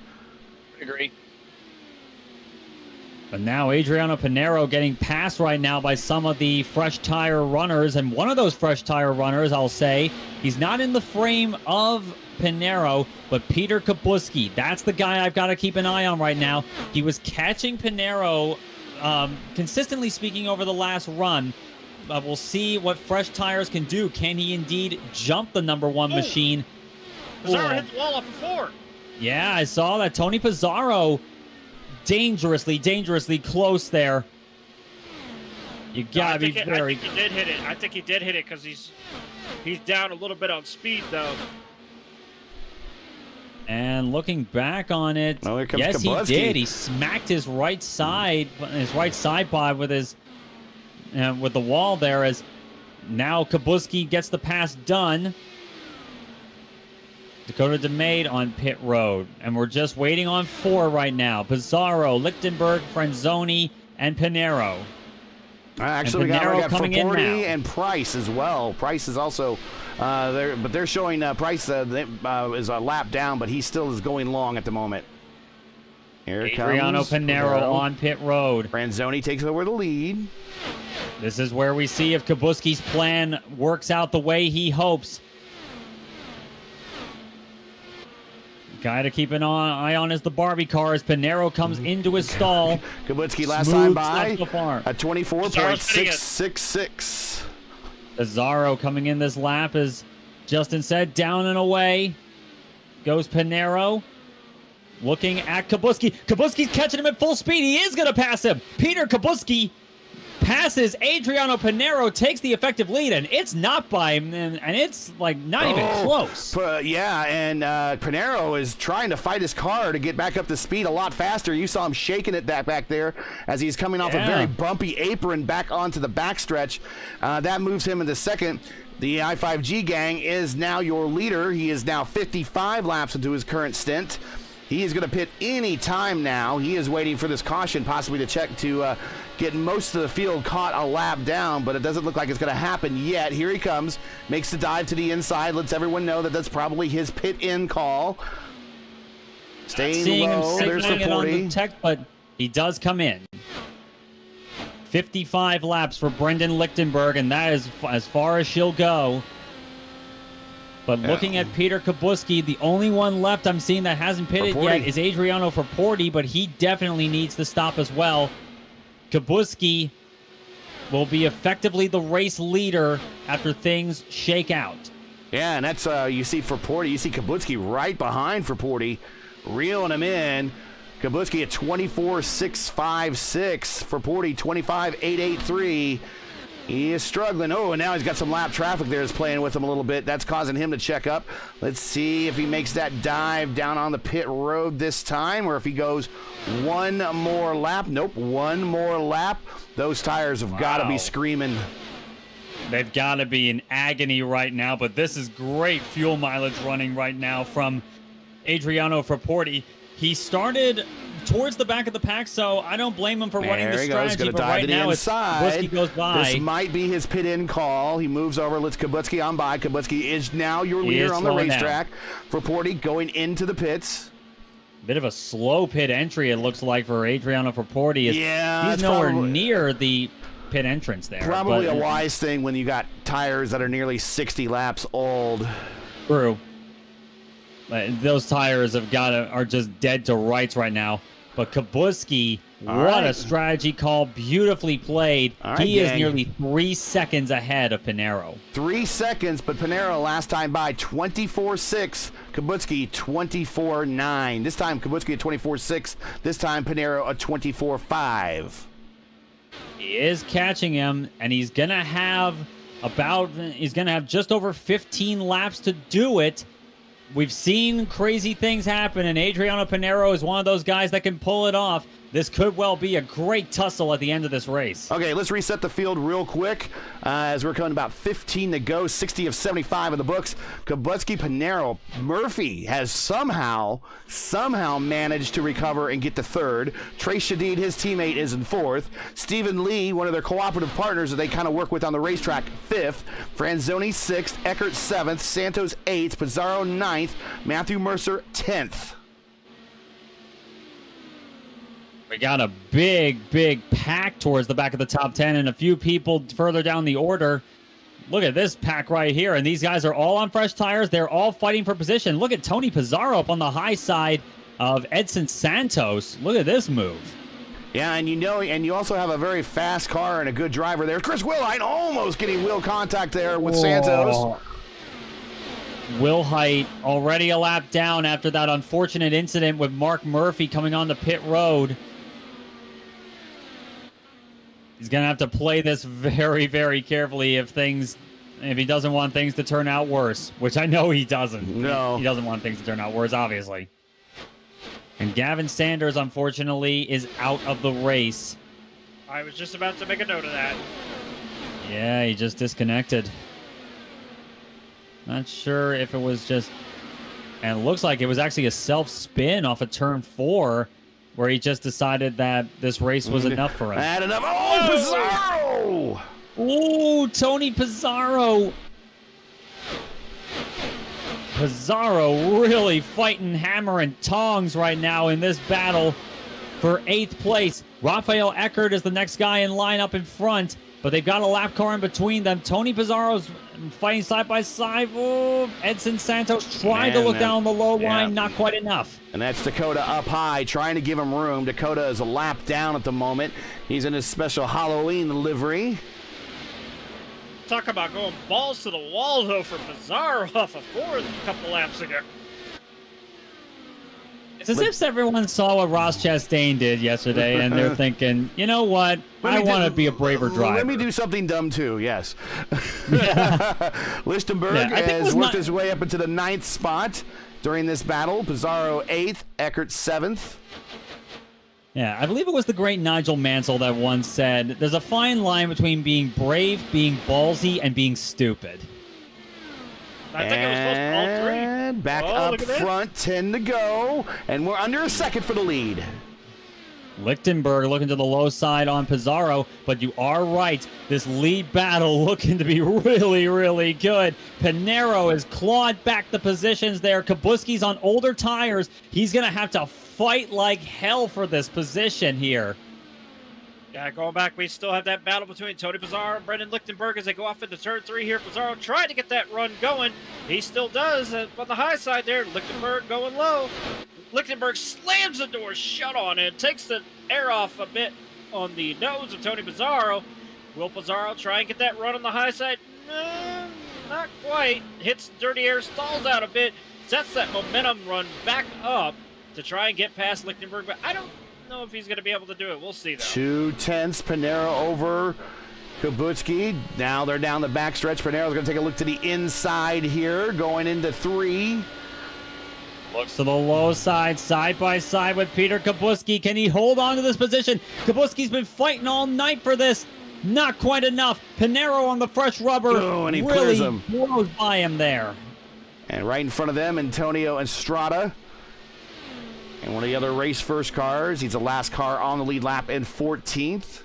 Agree. But now Adriano Pinero getting passed right now by some of the fresh tire runners. And one of those fresh tire runners, I'll say, he's not in the frame of Pinero, but Peter Kubutsky. That's the guy I've got to keep an eye on right now. He was catching Pinero, consistently speaking, over the last run. But we'll see what fresh tires can do. Can he indeed jump the number 1 machine? Pizarro hit the wall off of 4. Yeah, I saw that. Tony Pizarro dangerously close there. You gotta be very... I think he did hit it. I think he did hit it because he's down a little bit on speed, though. And looking back on it, yes, Kubutsky. He did. He smacked his right side pod with his with the wall there. As now Kubutsky gets the pass done. Dakota DeMade on pit road. And we're just waiting on 4 right now. Pizarro, Lichtenberg, Franzoni, and Pinero. Actually, we got Forty and Price as well. Price is also there, but they're showing Price is a lap down, but he still is going long at the moment. Here Adriano comes Pinero on pit road. Franzoni takes over the lead. This is where we see if Kubuski's plan works out the way he hopes. Guy to keep an eye on is the Barbie car as Pinero comes into his stall. Kubuski last Smooth time by so far. a 24.666. Pizarro coming in this lap, as Justin said, down and away goes Pinero. Looking at Kubuski. Kubuski's catching him at full speed. He is going to pass him. Peter Kubuski passes Adriano Pinero, takes the effective lead, and it's not by him, and it's like not even close. Yeah, and Pinero is trying to fight his car to get back up to speed a lot faster. You saw him shaking it back there as he's coming off a very bumpy apron back onto the backstretch. That moves him into second. The I5G gang is now your leader. He is now 55 laps into his current stint. He is going to pit any time now. He is waiting for this caution possibly to check to get most of the field caught a lap down, but it doesn't look like it's going to happen yet. Here he comes, makes the dive to the inside, lets everyone know that that's probably his pit-in call. Staying low, there's the 40. On the tech, but he does come in. 55 laps for Brendan Lichtenberg, and that is as far as she'll go. But looking at Peter Kubuski, the only one left I'm seeing that hasn't pitted yet is Adriano Fraporti, but he definitely needs to stop as well. Kubuski will be effectively the race leader after things shake out. Yeah, and that's, you see Fraporti, you see Kubuski right behind Fraporti, reeling him in. Kubuski at 24.656, Fraporti 25.883. He is struggling. Oh, and now he's got some lap traffic there that's playing with him a little bit. That's causing him to check up. Let's see if he makes that dive down on the pit road this time, or if he goes one more lap. Nope, one more lap. Those tires have got to be screaming. They've got to be in agony right now, but this is great fuel mileage running right now from Adriano Fraporti. He started towards the back of the pack, so I don't blame him for running the strategy. But right now, Kubuski goes by. This might be his pit-in call. He moves over, lets Kubuski on by. Kubuski is now your leader on the racetrack. Fraporti going into the pits. Bit of a slow pit entry, it looks like, for Adriano Fraporti. Yeah, he's nowhere near the pit entrance there. Probably a wise thing when you got tires that are nearly 60 laps old. True. Those tires are just dead to rights right now. But Kubuski, what a strategy call. Beautifully played. He is nearly 3 seconds ahead of Pinero. 3 seconds, but Pinero last time by 24.6. Kubuski 24.9. This time Kubuski at 24.6. This time Pinero at 24.5. He is catching him, and he's gonna have just over 15 laps to do it. We've seen crazy things happen, and Adriano Pinero is one of those guys that can pull it off. This could well be a great tussle at the end of this race. Okay, let's reset the field real quick as we're coming about 15 to go, 60 of 75 in the books. Kubuski, Pinero, Murphy has somehow managed to recover and get to third. Trace Shadid, his teammate, is in fourth. Stephen Lee, one of their cooperative partners that they kind of work with on the racetrack, fifth. Franzoni, sixth. Eckert, seventh. Santos, eighth. Pizarro, ninth. Matthew Mercer, 10th. We got a big pack towards the back of the top 10 and a few people further down the order. Look at this pack right here, and these guys are all on fresh tires. They're all fighting for position. Look at Tony Pizarro up on the high side of Edson Santos. Look at this move. Yeah, and you also have a very fast car and a good driver there. Chris Wilhite almost getting wheel contact there with Santos. Wilhite already a lap down after that unfortunate incident with Mark Murphy coming on the pit road. He's going to have to play this very, very carefully if he doesn't want things to turn out worse, which I know he doesn't. No. He doesn't want things to turn out worse, obviously. And Gavin Sanders, unfortunately, is out of the race. I was just about to make a note of that. Yeah, he just disconnected. Not sure if it was just... And it looks like it was actually a self-spin off of turn 4, where he just decided that this race was enough for him. Had enough. Oh, Pizarro! Ooh, Tony Pizarro. Pizarro really fighting hammer and tongs right now in this battle for 8th place. Rafael Eckert is the next guy in line up in front. but they've got a lap car in between them. Tony Pizarro's fighting side by side. Oh, Edson Santos trying to look down the low line, not quite enough. And that's Dakota up high, trying to give him room. Dakota is a lap down at the moment. He's in his special Halloween livery. Talk about going balls to the wall, though, for Pizarro off of 4 a couple laps ago. It's as if everyone saw what Ross Chastain did yesterday, and they're thinking, you know what? I want to be a braver driver. Let me do something dumb, too, yes. Yeah. Lichtenberg has worked his way up into the 9th spot during this battle. Pizarro 8th, Eckert 7th. Yeah, I believe it was the great Nigel Mansell that once said, there's a fine line between being brave, being ballsy, and being stupid. I think it was close to all 3. And back up front, 10 to go, and we're under a second for the lead. Lichtenberg looking to the low side on Pizarro, but you are right. This lead battle looking to be really, really good. Pinero has clawed back the positions there. Kubuski's on older tires. He's going to have to fight like hell for this position here. Yeah, going back, we still have that battle between Tony Pizarro and Brendan Lichtenberg as they go off into turn 3 here. Pizarro trying to get that run going. He still does on the high side there. Lichtenberg going low. Lichtenberg slams the door shut on it, takes the air off a bit on the nose of Tony Pizarro. Will Pizarro try and get that run on the high side? Not quite. Hits dirty air, stalls out a bit, sets that momentum run back up to try and get past Lichtenberg, but I don't know if he's going to be able to do it. We'll see, though. 2/10, Pinero over Kubuski. Now they're down the backstretch. Pinero's going to take a look to the inside here, going into 3. Looks to the low side by side with Peter Kubuski. Can he hold on to this position? Kubuski's been fighting all night for this. Not quite enough. Pinero on the fresh rubber. Oh, and he really clears him. blows by him there. And right in front of them, Antonio Estrada. And one of the other race first cars. He's the last car on the lead lap in 14th.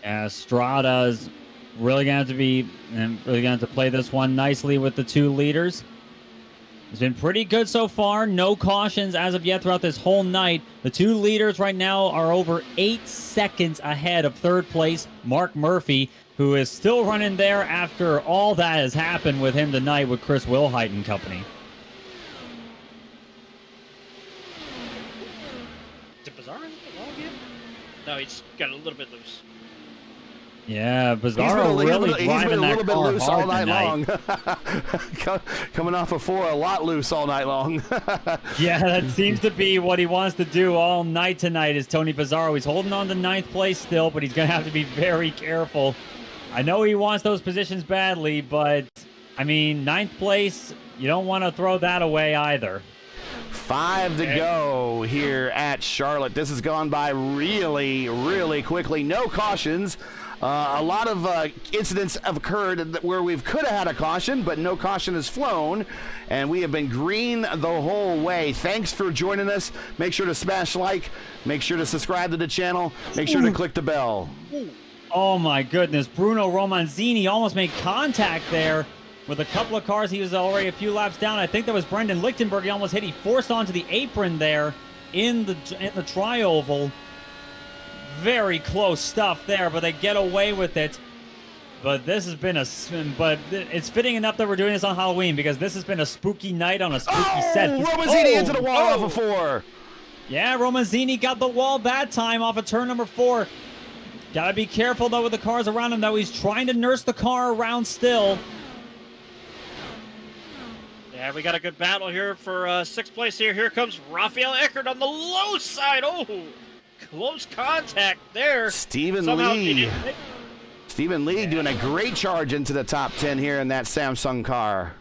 Estrada's really going to have to play this one nicely with the 2 leaders. It's been pretty good so far. No cautions as of yet throughout this whole night. The 2 leaders right now are over 8 seconds ahead of 3rd place, Mark Murphy, who is still running there after all that has happened with him tonight with Chris Wilhite and company. Did Pizarro hit the wall again? No, he's got a little bit loose. Yeah, Pizarro really driving that car loose hard all night tonight. long. Coming off of 4, a lot loose all night long. Yeah, that seems to be what he wants to do all night tonight is Tony Pizarro. He's holding on to 9th place still, but he's going to have to be very careful. I know he wants those positions badly, but, I mean, 9th place, you don't want to throw that away either. 5 to go here at Charlotte. This has gone by really, really quickly. No cautions. A lot of incidents have occurred where we could have had a caution, but no caution has flown, and we have been green the whole way. Thanks for joining us. Make sure to smash like, make sure to subscribe to the channel, make sure to click the bell. Oh my goodness, Bruno Romanzini almost made contact there with a couple of cars. He was already a few laps down. I think that was Brendan Lichtenberg. He almost hit. He forced onto the apron there in the tri-oval. Very close stuff there, but they get away with it. But this has been it's fitting enough that we're doing this on Halloween because this has been a spooky night on a spooky set. Romanzini into the wall off of 4. Yeah, Romanzini got the wall that time off of turn number 4. Gotta be careful though with the cars around him though. He's trying to nurse the car around still. Yeah, we got a good battle here for 6th place here. Here comes Rafael Eckert on the low side. Oh, close contact there. Stephen Lee doing a great charge into the top 10 here in that Samsung car.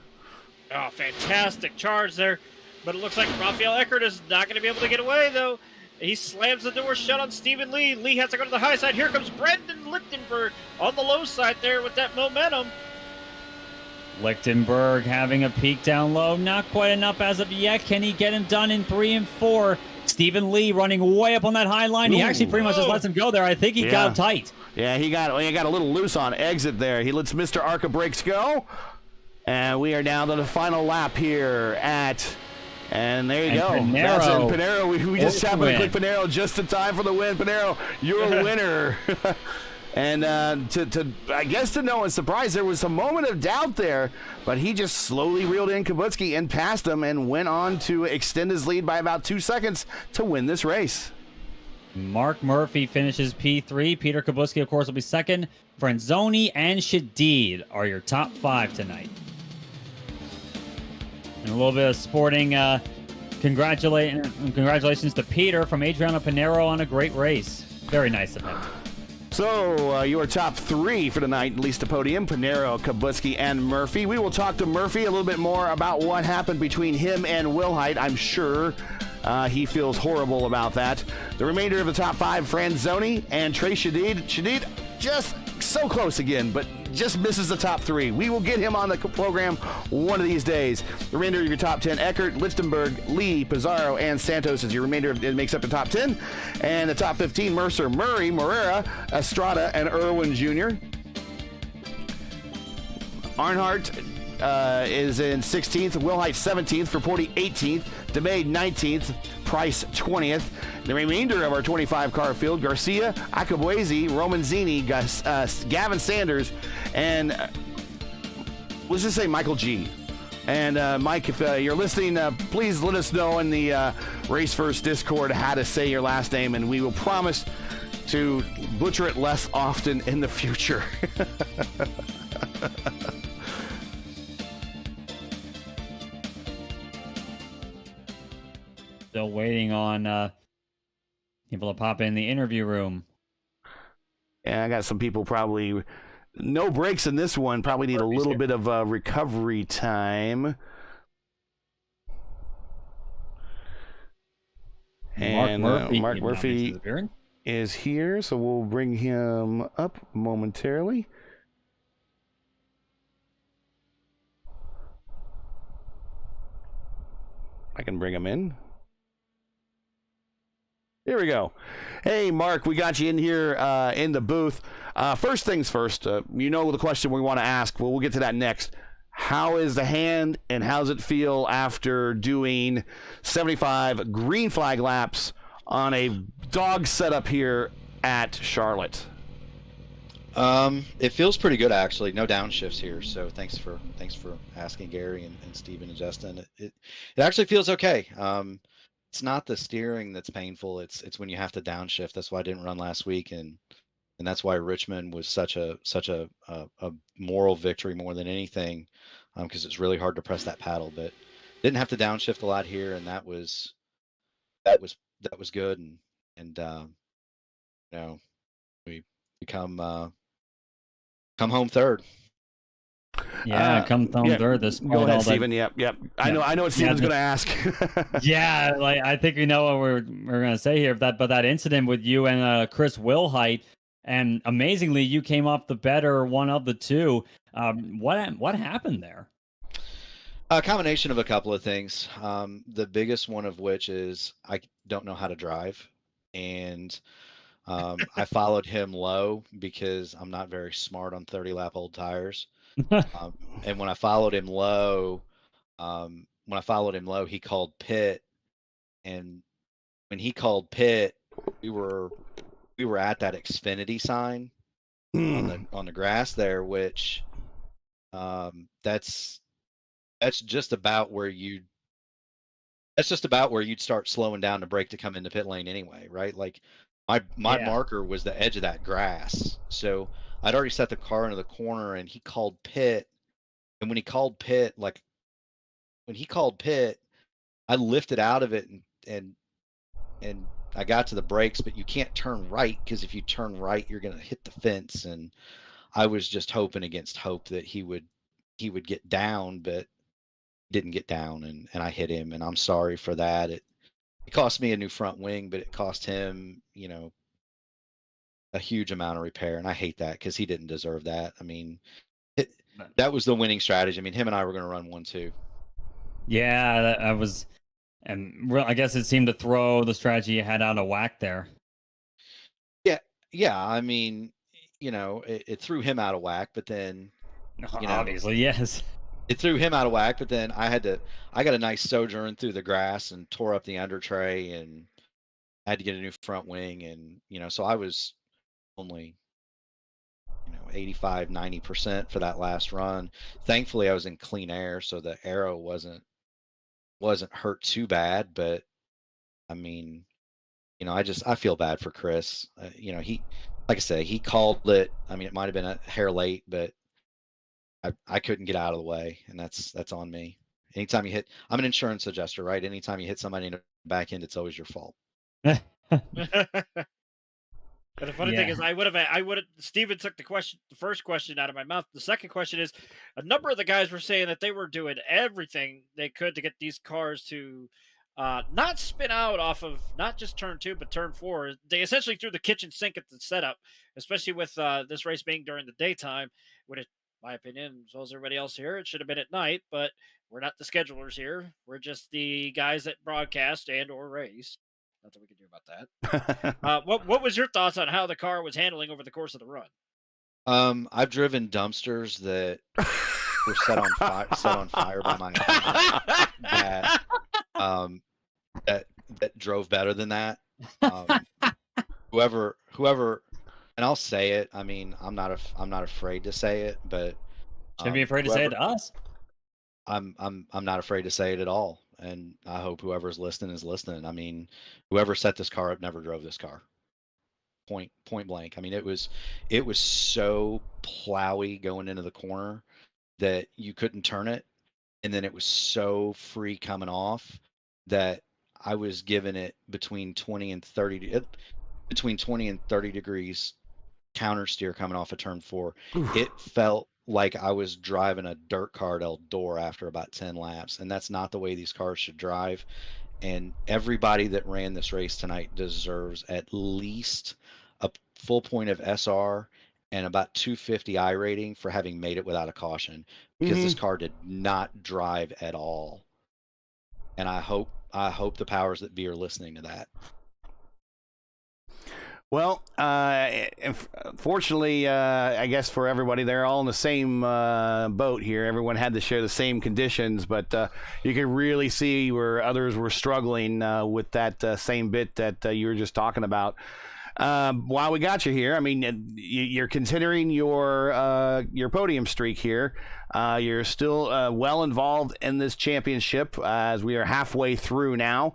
Oh, fantastic charge there. But it looks like Rafael Eckert is not going to be able to get away, though. He slams the door shut on Stephen Lee. Lee has to go to the high side. Here comes Brendan Lichtenberg on the low side there with that momentum. Lichtenberg having a peak down low. Not quite enough as of yet. Can he get him done in 3 and 4? Stephen Lee running way up on that high line. He actually pretty much just lets him go there. I think he got him tight. Yeah, he got a little loose on exit there. He lets Mr. Arca Brakes go. And we are down to the final lap here at And there you And go. Pinero, That's it. Pinero, we just happened to win. click Pinero just in time for the win. Pinero, you're a winner. And I guess to no one's surprise, there was a moment of doubt there, but he just slowly reeled in Kubutsky and passed him and went on to extend his lead by about 2 seconds to win this race. Mark Murphy finishes P3. Peter Kubutsky, of course, will be second. Franzoni and Shadid are your top 5 tonight. And a little bit of sporting congratulations to Peter from Adriano Pinero on a great race. Very nice of him. So your top 3 for tonight, at least the podium, Pinero, Kubutsky, and Murphy. We will talk to Murphy a little bit more about what happened between him and Wilhite. I'm sure he feels horrible about that. The remainder of the top 5, Franzoni and Trey Shadid. Shadid just so close again, but just misses the top 3. We will get him on the program one of these days. The remainder of your top 10, Eckert, Lichtenberg, Lee, Pizarro, and Santos is your remainder. It makes up the top 10. And the top 15, Mercer, Murray, Morera, Estrada, and Irwin Jr. Arnhart is in 16th, Wilhite 17th, Forporti 18th, DeMay 19th, Price 20th. The remainder of our 25-car field, Garcia, Akabuezi, Romanzini, Gavin Sanders, and let's just say Michael G. And Mike, if you're listening, please let us know in the Race First Discord how to say your last name, and we will promise to butcher it less often in the future. Still waiting on people to pop in the interview room. Yeah, I got some people probably no breaks in this one. Probably need a little bit of recovery time. And Mark Murphy is here, so we'll bring him up momentarily. I can bring him in. Here we go. Hey, Mark, we got you in here in the booth. First things first, you know the question we want to ask. Well, we'll get to that next. How is the hand, and how does it feel after doing 75 green flag laps on a dog setup here at Charlotte? It feels pretty good, actually. No downshifts here, so thanks for asking, Gary and Steven and Justin. It actually feels okay. It's not the steering that's painful. It's when you have to downshift. That's why I didn't run last week, and that's why Richmond was such a moral victory more than anything, because it's really hard to press that paddle. But didn't have to downshift a lot here, and that was good. And you know, we come home third. Yeah, come home third. Go ahead, Steven. Yep. I know what Steven's going to ask. Yeah, like I think we know what we're going to say here. But that incident with you and Chris Wilhite, and amazingly, you came off the better one of the two. What happened there? A combination of a couple of things. The biggest one of which is I don't know how to drive, and I followed him low because I'm not very smart on 30-lap old tires. And when I followed him low, he called pit, and when he called pit, we were at that Xfinity sign on the grass there, which that's just about where you'd start slowing down to brake to come into pit lane anyway, right? Like my marker was the edge of that grass, so I'd already set the car into the corner, and he called pit. And when he called pit, I lifted out of it and I got to the brakes, but you can't turn right, because if you turn right, you're going to hit the fence. And I was just hoping against hope that he would get down, but didn't get down, and I hit him, and I'm sorry for that. It cost me a new front wing, but it cost him, a huge amount of repair, and I hate that because he didn't deserve that. I mean, that was the winning strategy. I mean, him and I were going to run 1-2. Yeah, I guess it seemed to throw the strategy you had out of whack there. Yeah. I mean, it threw him out of whack, but then, obviously, yes. it threw him out of whack. But then I got a nice sojourn through the grass and tore up the under tray and had to get a new front wing. And, so I was only, 85, 90% for that last run. Thankfully I was in clean air, so the aero wasn't hurt too bad. But I mean, I feel bad for Chris. He, like I say, he called it. I mean, it might have been a hair late, but I couldn't get out of the way, and that's on me. Anytime you hit, I'm an insurance adjuster, right? Anytime you hit somebody in the back end, it's always your fault. But the funny thing is, Steven took the first question out of my mouth. The second question is, a number of the guys were saying that they were doing everything they could to get these cars to not spin out off of not just turn 2, but turn 4. They essentially threw the kitchen sink at the setup, especially with this race being during the daytime. When it, my opinion, as well as everybody else here, it should have been at night, but we're not the schedulers here. We're just the guys that broadcast and or race. Nothing we can do about that. What was your thoughts on how the car was handling over the course of the run? I've driven dumpsters that were set on fire by my opponent that drove better than that. Whoever, and I'll say it. I mean, I'm not afraid to say it, but shouldn't be afraid to say it to us. I'm not afraid to say it at all. And I hope whoever's listening is listening. I mean, whoever set this car up never drove this car. Point blank. I mean, it was so plowy going into the corner that you couldn't turn it, and then it was so free coming off that I was giving it between 20 and 30 degrees counter steer coming off of turn 4. Oof. It felt like I was driving a dirt car at Eldora after about 10 laps, and that's not the way these cars should drive. And everybody that ran this race tonight deserves at least a full point of SR and about 250 I rating for having made it without a caution, because this car did not drive at all. And I hope the powers that be are listening to that. Well, fortunately, I guess for everybody, they're all in the same boat here. Everyone had to share the same conditions, but you could really see where others were struggling with that same bit that you were just talking about. While we got you here, I mean, you're considering your podium streak here. You're still well involved in this championship as we are halfway through now.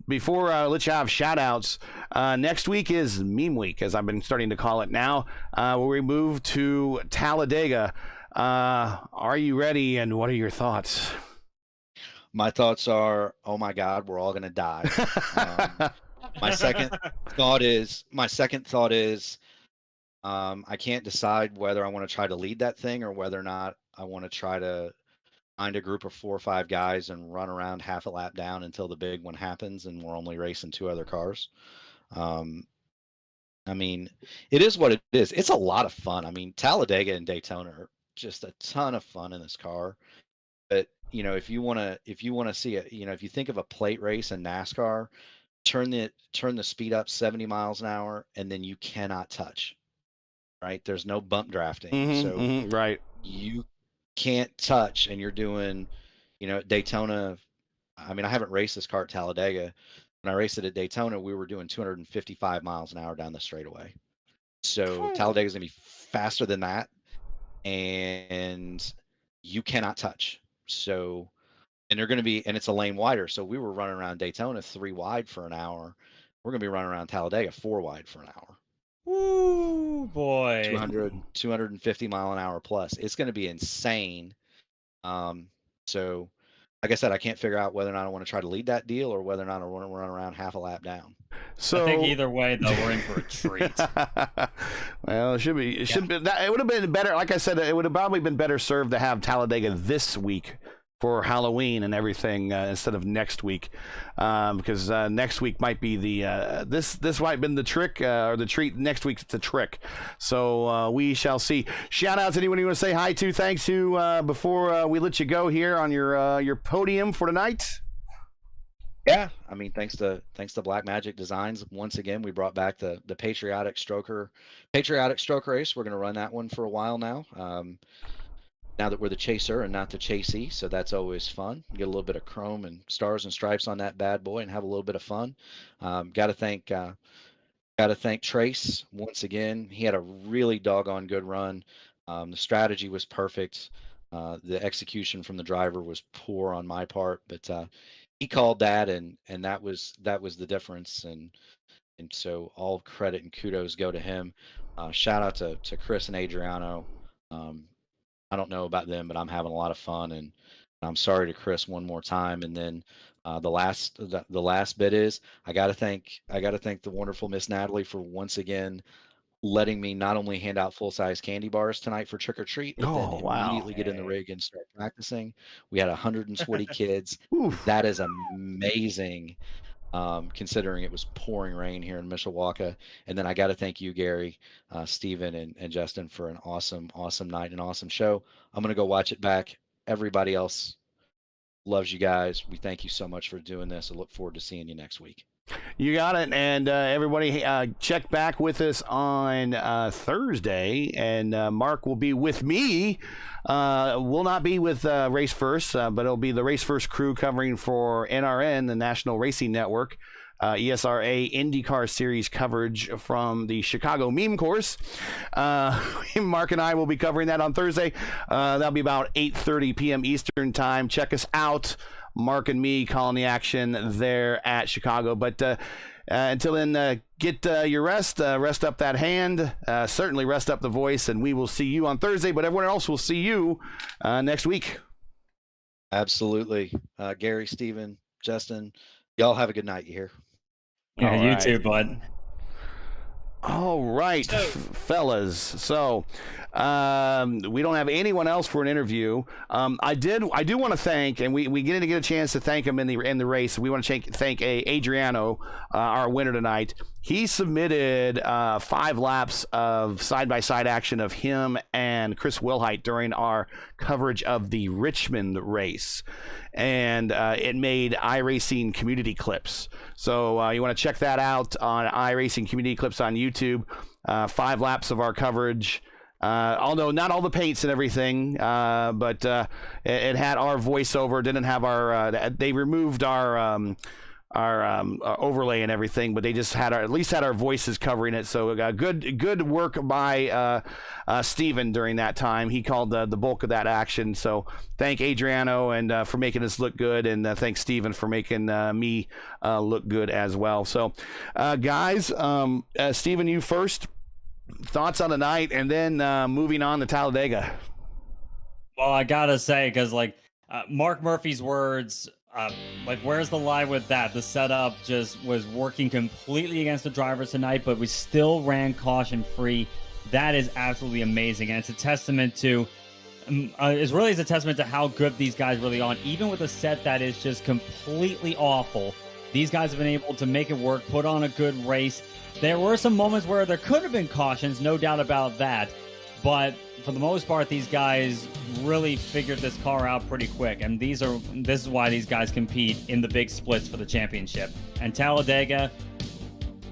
Before I let you have shout outs, next week is meme week, as I've been starting to call it now, where we move to Talladega. Are you ready, and what are your thoughts? My thoughts are, oh my God, we're all going to die. My second thought is, I can't decide whether I want to try to lead that thing or whether or not I want to try to find a group of 4 or 5 guys and run around half a lap down until the big one happens and we're only racing 2 other cars. I mean, it is what it is. It's a lot of fun. I mean, Talladega and Daytona are just a ton of fun in this car. But, if you want to see it, if you think of a plate race in NASCAR, turn the speed up 70 miles an hour and then you cannot touch, right? There's no bump drafting. Right. You can't touch, and you're doing, at Daytona. I mean, I haven't raced this car at Talladega. When I raced it at Daytona, we were doing 255 miles an hour down the straightaway. So Talladega is going to be faster than that, and you cannot touch. So, and they're going to be, and it's a lane wider. So we were running around Daytona 3 wide for an hour. We're going to be running around Talladega 4 wide for an hour. Ooh, boy. 250 mile an hour plus. It's going to be insane. So, like I said, I can't figure out whether or not I want to try to lead that deal or whether or not I want to run around half a lap down. So I think either way, though, we're in for a treat. Well, it should be. It would have been better. Like I said, it would have probably been better served to have Talladega this week for Halloween and everything instead of next week, because next week might be the this might have been the trick or the treat. Next week's the trick, so we shall see. Shout out to anyone you want to say hi to. Thanks to before we let you go here on your podium for tonight. Yeah, I mean, thanks to Black Magic Designs. Once again, we brought back the patriotic stroke race. We're going to run that one for a while now. now that we're the chaser and not the chasee, so that's always fun. Get a little bit of chrome and stars and stripes on that bad boy and have a little bit of fun. Got to thank Trace once again. He had a really doggone good run. The strategy was perfect. The execution from the driver was poor on my part, but he called that, and that was the difference. And so all credit and kudos go to him. Shout out to Chris and Adriano. I don't know about them, but I'm having a lot of fun, and I'm sorry to Chris one more time. And then the last bit is I got to thank the wonderful Miss Natalie for once again letting me not only hand out full-size candy bars tonight for trick or treat, but then immediately get in the rig and start practicing. We had 120 kids. Oof. That is amazing, considering it was pouring rain here in Mishawaka. And then I got to thank you, Gary, Steven, and Justin for an awesome night, an awesome show. I'm going to go watch it back. Everybody else loves you guys. We thank you so much for doing this. I look forward to seeing you next week. You got it. And everybody, check back with us on Thursday. And Mark will be with me. Will not be with Race First, but it'll be the Race First crew covering for NRN, the National Racing Network. ESRA IndyCar Series coverage from the Chicago Meme Course. Mark and I will be covering that on Thursday. That'll be about 8:30 p.m. Eastern time. Check us out. Mark and me calling the action there at Chicago. But until then, get your rest. Rest up that hand. Certainly rest up the voice. And we will see you on Thursday. But everyone else will see you next week. Absolutely. Gary, Steven, Justin, y'all have a good night. You hear? Yeah, you too, bud. All right, fellas. So we don't have anyone else for an interview. I do want to thank, and we didn't get a chance to thank him in the race. We want to thank Adriano, our winner tonight. He submitted 5 laps of side-by-side action of him and Chris Wilhite during our coverage of the Richmond race. And it made iRacing community clips. So you want to check that out on iRacing community clips on YouTube. 5 laps of our coverage. Although not all the paints and everything, but it had our voiceover. Didn't have our. They removed our overlay and everything, but they just had at least had our voices covering it. So good work by Steven during that time. He called the bulk of that action. So thank Adriano and for making us look good, and thanks Steven for making me look good as well. So guys, Steven, you first. Thoughts on the night, and then moving on to Talladega. Well, I gotta say, because Mark Murphy's words, where's the lie with that? The setup just was working completely against the drivers tonight, but we still ran caution free. That is absolutely amazing, and it's a testament to is a testament to how good these guys really are. Even with a set that is just completely awful, these guys have been able to make it work, put on a good race. There were some moments where there could have been cautions, no doubt about that. But for the most part, these guys really figured this car out pretty quick. And this is why these guys compete in the big splits for the championship. And Talladega,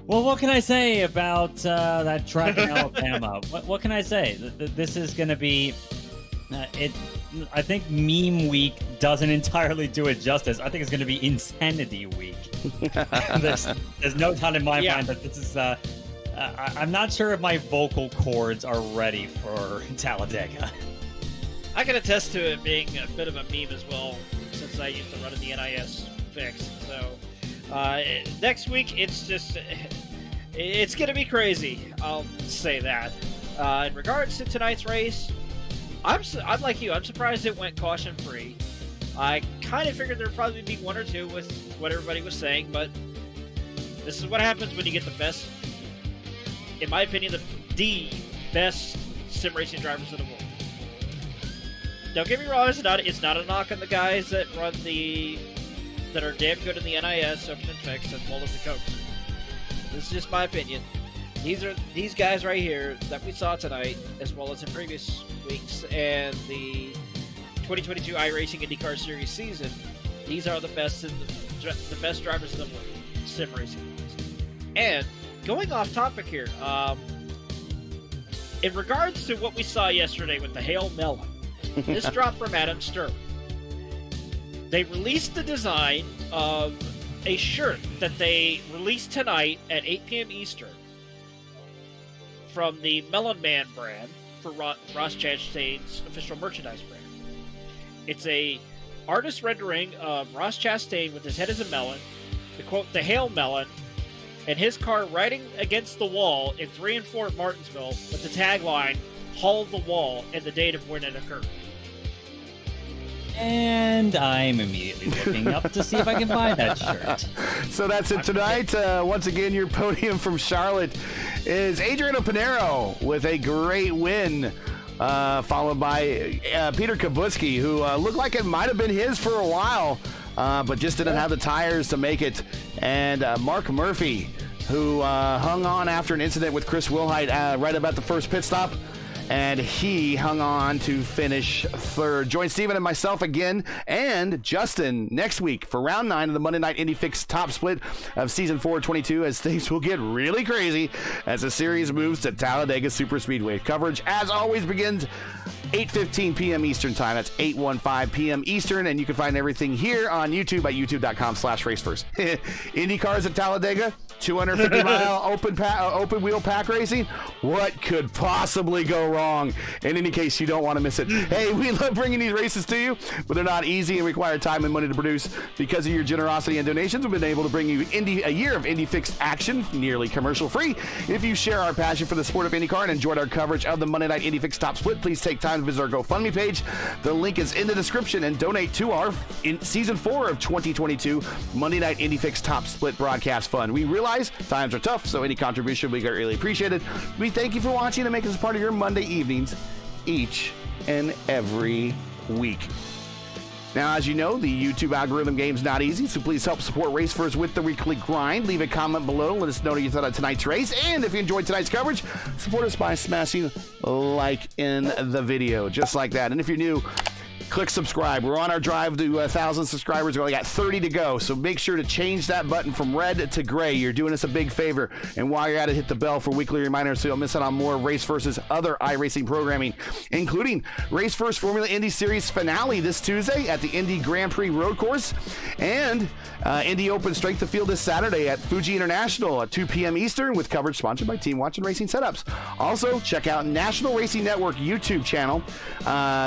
well, what can I say about that track in Alabama? What can I say? This is going to be... I think meme week doesn't entirely do it justice. I think it's going to be insanity week. There's no doubt in my mind that this is... I'm not sure if my vocal cords are ready for Talladega. I can attest to it being a bit of a meme as well, since I used to run in the NIS fix. So next week, it's going to be crazy. I'll say that. In regards to tonight's race, I'm like you. I'm surprised it went caution-free. I kind of figured there'd probably be 1 or 2 with what everybody was saying, but this is what happens when you get the best, in my opinion, the best sim racing drivers in the world. Don't get me wrong, it's not a knock on the guys that that are damn good in the NIS, Open and Fixed, as well as the Cokes. This is just my opinion. These guys right here that we saw tonight, as well as in previous weeks, and the 2022 iRacing IndyCar Series season, these are the best drivers in the world, sim racing. And going off topic here, in regards to what we saw yesterday with the Hail Melon, This dropped from Adam Stern. They released the design of a shirt that they released tonight at 8 p.m. Eastern from the Melon Man brand for Ross Chastain's official merchandise brand. It's a artist rendering of Ross Chastain with his head as a melon, the quote, "The Hail Melon," and his car riding against the wall in 3 and 4 at Martinsville with the tagline, "Haul the Wall," and the date of when it occurred. And I'm immediately looking up to see if I can find that shirt. So that's it tonight. Once again, your podium from Charlotte is Adriano Pinero with a great win, followed by Peter Kubuski, who looked like it might have been his for a while, but just didn't have the tires to make it. And Mark Murphy, who hung on after an incident with Chris Wilhite right about the first pit stop, and he hung on to finish third. Join Steven and myself again and Justin next week for round 9 of the Monday Night Indy Fix Top Split of Season 422, as things will get really crazy as the series moves to Talladega Superspeedway. Coverage, as always, begins 8:15 p.m. Eastern Time. That's 8:15 p.m. Eastern, and you can find everything here on YouTube at youtube.com/racefirst. IndyCars at Talladega, 250-mile open wheel pack racing. What could possibly go wrong? In any case, you don't want to miss it. Hey, we love bringing these races to you, but they're not easy and require time and money to produce. Because of your generosity and donations, we've been able to bring you a year of Indy Fixed action, nearly commercial-free. If you share our passion for the sport of IndyCar and enjoyed our coverage of the Monday Night Indy Fixed Top Split, please take time to visit our GoFundMe page. The link is in the description, and donate to our Season 4 of 2022 Monday Night Indy Fixed Top Split Broadcast Fund. We realize times are tough, so any contribution we greatly appreciated. We thank you for watching and making us part of your Monday evenings each and every week. Now, as you know, the YouTube algorithm game's not easy, so please help support Race First with the weekly grind. Leave a comment below. Let us know what you thought of tonight's race. And if you enjoyed tonight's coverage, support us by smashing like in the video, just like that. And if you're new, click subscribe. We're on our drive to 1,000 subscribers. We only got 30 to go, so make sure to change that button from red to gray. You're doing us a big favor. And while you're at it, hit the bell for weekly reminders so you'll miss out on more Race First's other iRacing programming, including Race First Formula Indy Series finale this Tuesday at the Indy Grand Prix Road Course, and Indy Open Strength of Field this Saturday at Fuji International at 2 p.m. Eastern, with coverage sponsored by Team Watch and Racing Setups. Also, check out National Racing Network YouTube channel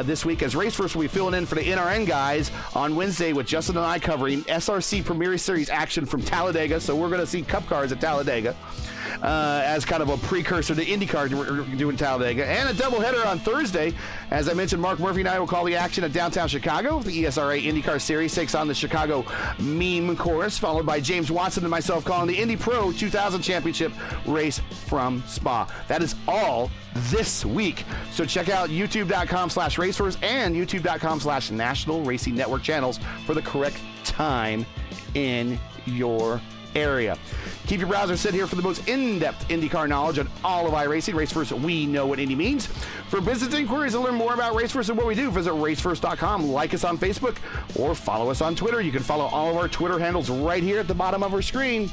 this week, as Race First will be filling in for the NRN guys on Wednesday, with Justin and I covering SRC Premier Series action from Talladega. So we're going to see Cup cars at Talladega as kind of a precursor to IndyCar doing Talladega, and a doubleheader on Thursday. As I mentioned, Mark Murphy and I will call the action at downtown Chicago. The ESRA IndyCar Series takes on the Chicago Meme Course, followed by James Watson and myself calling the Indy Pro 2000 Championship race from Spa. That is all this week. So check out youtube.com/racefirst and youtube.com/National Racing Network channels for the correct time in your area. Keep your browser set here for the most in-depth IndyCar knowledge on all of iRacing. Race First, we know what Indy means. For business inquiries and learn more about Race First and what we do, visit racefirst.com. Like us on Facebook or follow us on Twitter. You can follow all of our Twitter handles right here at the bottom of our screen.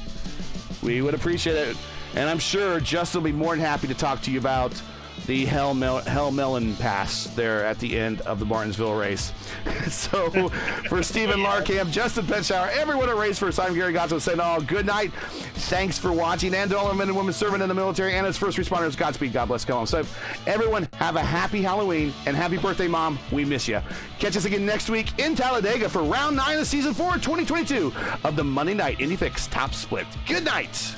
We would appreciate it. And I'm sure Justin will be more than happy to talk to you about the Hell Melon Pass there at the end of the Martinsville race. So for Stephen Larkamp, Justin Penshauer, everyone at Race First, I'm Gary Gotzo saying all good night. Thanks for watching, and to all the men and women serving in the military and as first responders, Godspeed, God bless, go home. So everyone, have a happy Halloween and happy birthday, Mom. We miss you. Catch us again next week in Talladega for round 9 of Season 4 2022 of the Monday Night Indy Fix Top Split. Good night.